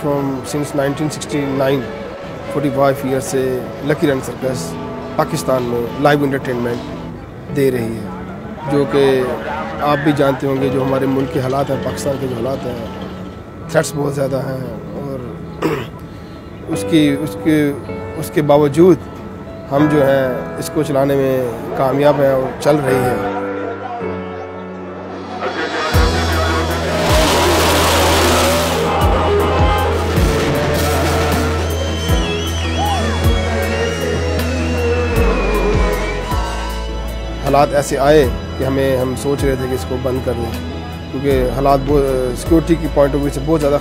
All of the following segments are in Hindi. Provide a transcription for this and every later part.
फ्रॉम सिंस 1969 45 ईयर से लकी रन सर्कस पाकिस्तान में लाइव एंटरटेनमेंट दे रही है, जो कि आप भी जानते होंगे जो हमारे मुल्क के हालात हैं, पाकिस्तान के जो हालात हैं, थ्रेट्स बहुत ज़्यादा हैं और उसके बावजूद हम जो हैं इसको चलाने में कामयाब हैं और चल रही है। हालात ऐसे आए कि हम सोच रहे थे कि इसको बंद कर दें, क्योंकि हालात बहुत सिक्योरिटी की पॉइंट ऑफ व्यू से बहुत ज़्यादा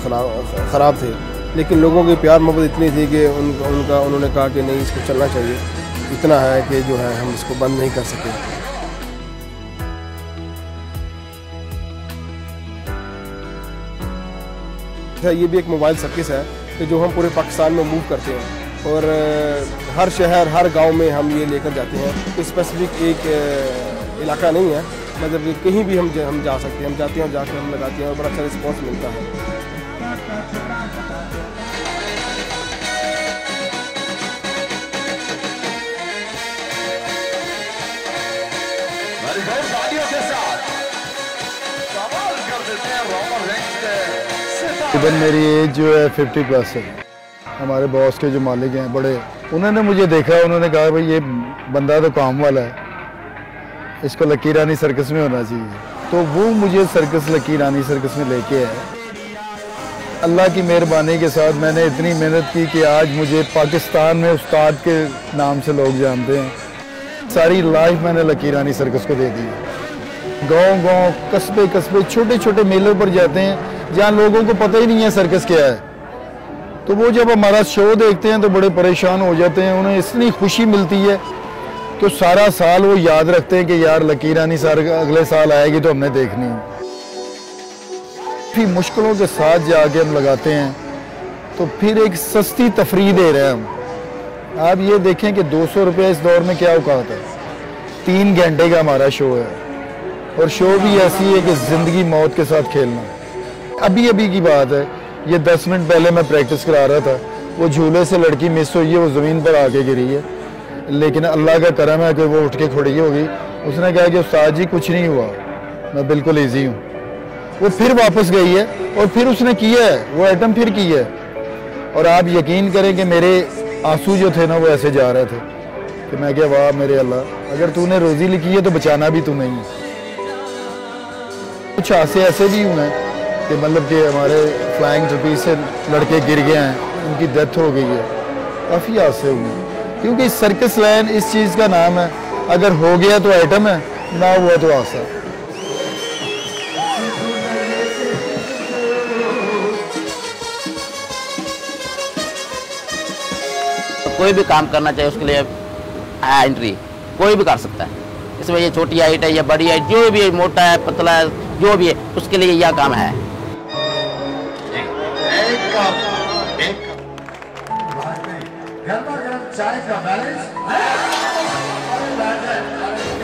ख़राब थे, लेकिन लोगों की प्यार मोहब्बत इतनी थी कि उन्होंने कहा कि नहीं, इसको चलना चाहिए। इतना है कि जो है हम इसको बंद नहीं कर सके। ये भी एक मोबाइल सर्किस है कि जो हम पूरे पाकिस्तान में मूव करते हैं और हर शहर हर गांव में हम ये लेकर जाते हैं। तो स्पेसिफिक एक इलाका नहीं है, मतलब कि कहीं भी हम जा सकते हैं। हम जाते हैं और जाकर हम लगाते हैं और बड़ा अच्छा रिस्पॉन्स मिलता है। तकरीबन मेरी एज जो है 50 प्लस है। हमारे बॉस के जो मालिक हैं बड़े, उन्होंने मुझे देखा, उन्होंने कहा भाई ये बंदा तो काम वाला है, इसको लकी रानी सर्कस में होना चाहिए। तो वो मुझे सर्कस लकी रानी सर्कस में लेके आए। अल्लाह की मेहरबानी के साथ मैंने इतनी मेहनत की कि आज मुझे पाकिस्तान में उस्ताद के नाम से लोग जानते हैं। सारी लाइफ मैंने लकी रानी सर्कस को दे दी। गांव-गांव, कस्बे, छोटे छोटे मेलों पर जाते हैं जहाँ लोगों को पता ही नहीं है सर्कस क्या है। तो वो जब हमारा शो देखते हैं तो बड़े परेशान हो जाते हैं। उन्हें इतनी खुशी मिलती है कि सारा साल वो याद रखते हैं कि यार लकी रानी सर्कस अगले साल आएगी तो हमने देखनी है। फिर मुश्किलों के साथ जाके हम लगाते हैं तो फिर एक सस्ती तफरीह दे रहे हैं हम। आप ये देखें कि 200 रुपये इस दौर में क्या औकात है। 3 घंटे का हमारा शो है और शो भी ऐसी है कि ज़िंदगी मौत के साथ खेलना। अभी की बात है, ये 10 मिनट पहले मैं प्रैक्टिस करा रहा था, वो झूले से लड़की मिस हुई है, वो ज़मीन पर आके गिरी है, लेकिन अल्लाह का करम है कि वो उठ के खड़ी होगी। उसने कहा कि उस्ताद जी कुछ नहीं हुआ, मैं बिल्कुल ईजी हूँ। वो फिर वापस गई है और फिर उसने किया है, वो आइटम फिर की है। और आप यकीन करें कि मेरे आंसू जो थे ना वो ऐसे जा रहे थे कि मैं क्या, वाह मेरे अल्लाह, अगर तूने रोज़ी लिखी है तो बचाना भी तू नहीं है। कुछ हादसे ऐसे भी हुए हैं कि मतलब कि हमारे फ्लाइंग ट्रपीज से लड़के गिर गए हैं, उनकी डेथ हो गई है। काफ़ी हादसे हुए हैं, क्योंकि सर्कस लाइन इस चीज़ का नाम है, अगर हो गया तो आइटम है, ना हुआ तो हादसा। तो कोई भी काम करना चाहिए उसके लिए एंट्री कोई भी कर सकता है। इसमें ये छोटी हाइट है या बड़ी हाइट, जो भी है, मोटा है पतला है, जो भी है, उसके लिए यह काम है।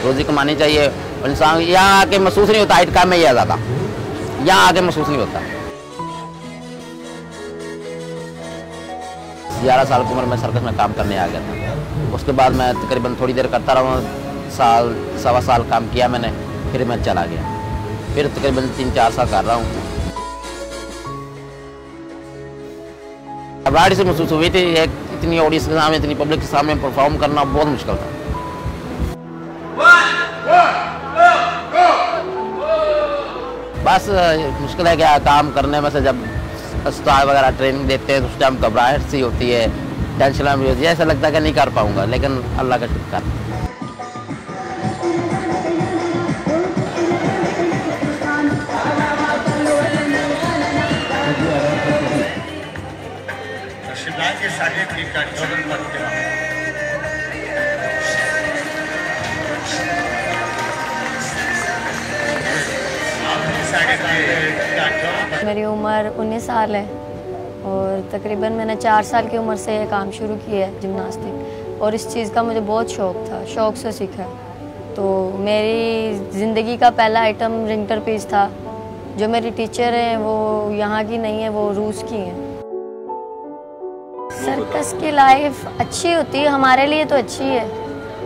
रोजी कमानी चाहिए। इंसान यहाँ आके महसूस नहीं होता हाइट काम में यह ज़्यादा, यहाँ आके महसूस नहीं होता। 11 साल की उम्र में सर्कस में काम करने आ गया था। उसके बाद मैं तकरीबन थोड़ी देर करता रहा, साल सवा साल काम किया मैंने, फिर मैं चला गया। फिर तकरीबन 3-4 साल कर रहा हूँ। घबराहट से महसूस हुई थी, इतनी ऑडियंस के सामने, इतनी पब्लिक के सामने परफॉर्म करना बहुत मुश्किल था। बस मुश्किल है क्या, काम करने में से जब उस्ताद वगैरह ट्रेनिंग देते हैं तो उस टाइम घबराहट सी होती है, टेंशन भी होती है, ऐसा लगता है कि नहीं कर पाऊंगा, लेकिन अल्लाह का शुक्र। मेरी उम्र 19 साल है और तकरीबन मैंने 4 साल की उम्र से ये काम शुरू किया है जिम्नास्टिक, और इस चीज़ का मुझे बहुत शौक़ था, शौक़ से सीखा। तो मेरी ज़िंदगी का पहला आइटम रिंग ट्रपीज़ था। जो मेरी टीचर हैं वो यहाँ की नहीं है, वो रूस की हैं। एक्ट्रेस की लाइफ अच्छी होती है, हमारे लिए तो अच्छी है,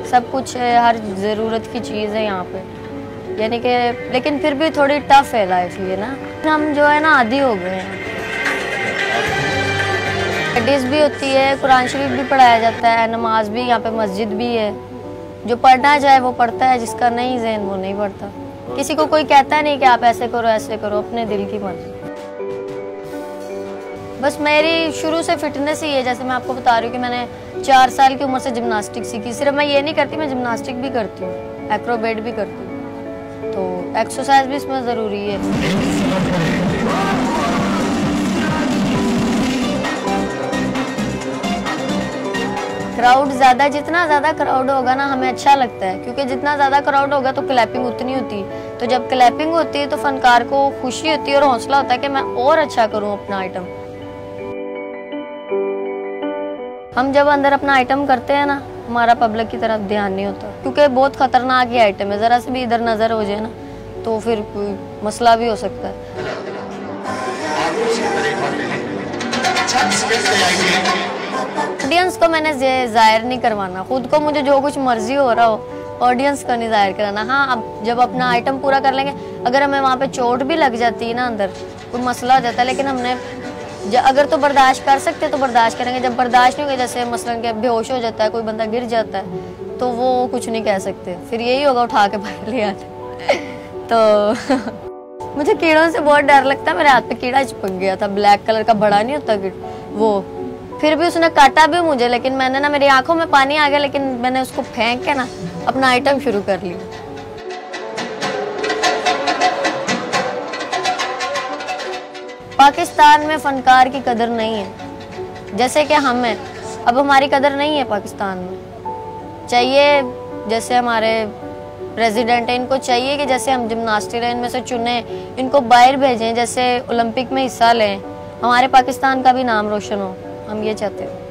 सब कुछ है, हर ज़रूरत की चीज़ है यहाँ पे, यानी कि लेकिन फिर भी थोड़ी टफ है लाइफ ये ना, हम जो है ना आदी हो गए हैं। स्टडीज़ भी होती है, कुरान शरीफ भी पढ़ाया जाता है, नमाज भी, यहाँ पे मस्जिद भी है, जो पढ़ना चाहे वो पढ़ता है, जिसका नहीं ज़हन वो नहीं पढ़ता। किसी को कोई कहता नहीं कि आप ऐसे करो, अपने दिल की मर्जी। बस मेरी शुरू से फिटनेस ही है, जैसे मैं आपको बता रही हूँ कि मैंने 4 साल की उम्र से जिम्नास्टिक सीखी। सिर्फ मैं ये नहीं करती, मैं जिम्नास्टिक भी करती हूँ, एक्रोबेट भी करती हूँ, तो एक्सरसाइज भी इसमें ज़रूरी है। क्राउड ज़्यादा, जितना ज़्यादा क्राउड होगा ना हमें अच्छा लगता है, क्योंकि जितना ज़्यादा क्राउड होगा तो क्लैपिंग उतनी होती है, तो जब क्लैपिंग होती है तो फनकार को खुशी होती है और हौसला होता है कि मैं और अच्छा करूँ अपना आइटम। हम जब अंदर अपना आइटम करते हैं ना, हमारा पब्लिक की तरफ ध्यान नहीं होता, क्योंकि बहुत खतरनाक ये आइटम है, ज़रा से भी इधर नज़र हो जाए ना तो फिर कोई मसला भी हो सकता है। ऑडियंस को मैंने जाहिर नहीं करवाना, खुद को मुझे जो कुछ मर्जी हो रहा हो, ऑडियंस को नहीं जाहिर कराना। हाँ, अब जब अपना आइटम पूरा कर लेंगे, अगर हमें वहाँ पे चोट भी लग जाती है ना, अंदर कोई मसला हो जाता है, लेकिन हमने अगर तो बर्दाश्त कर सकते तो बर्दाश्त करेंगे, जब बर्दाश्त नहीं होगा, जैसे मसलन के बेहोश हो जाता है, कोई बंदा गिर जाता है, तो वो कुछ नहीं कह सकते, फिर यही होगा उठा के बाहर ले आते। तो मुझे कीड़ों से बहुत डर लगता है, मेरे हाथ पे कीड़ा चिपक गया था, ब्लैक कलर का बड़ा नहीं होता कीड़ा, वो फिर भी उसने काटा भी मुझे, लेकिन मैंने ना, मेरी आंखों में पानी आ गया, लेकिन मैंने उसको फेंक के ना अपना आइटम शुरू कर लिया। पाकिस्तान में फनकार की कदर नहीं है, जैसे कि हम हैं, अब हमारी कदर नहीं है पाकिस्तान में। चाहिए जैसे हमारे प्रेसिडेंट है, इनको चाहिए कि जैसे हम जिम्नास्टिक इनमें से चुने, इनको बाहर भेजें, जैसे ओलंपिक में हिस्सा लें, हमारे पाकिस्तान का भी नाम रोशन हो, हम ये चाहते हैं।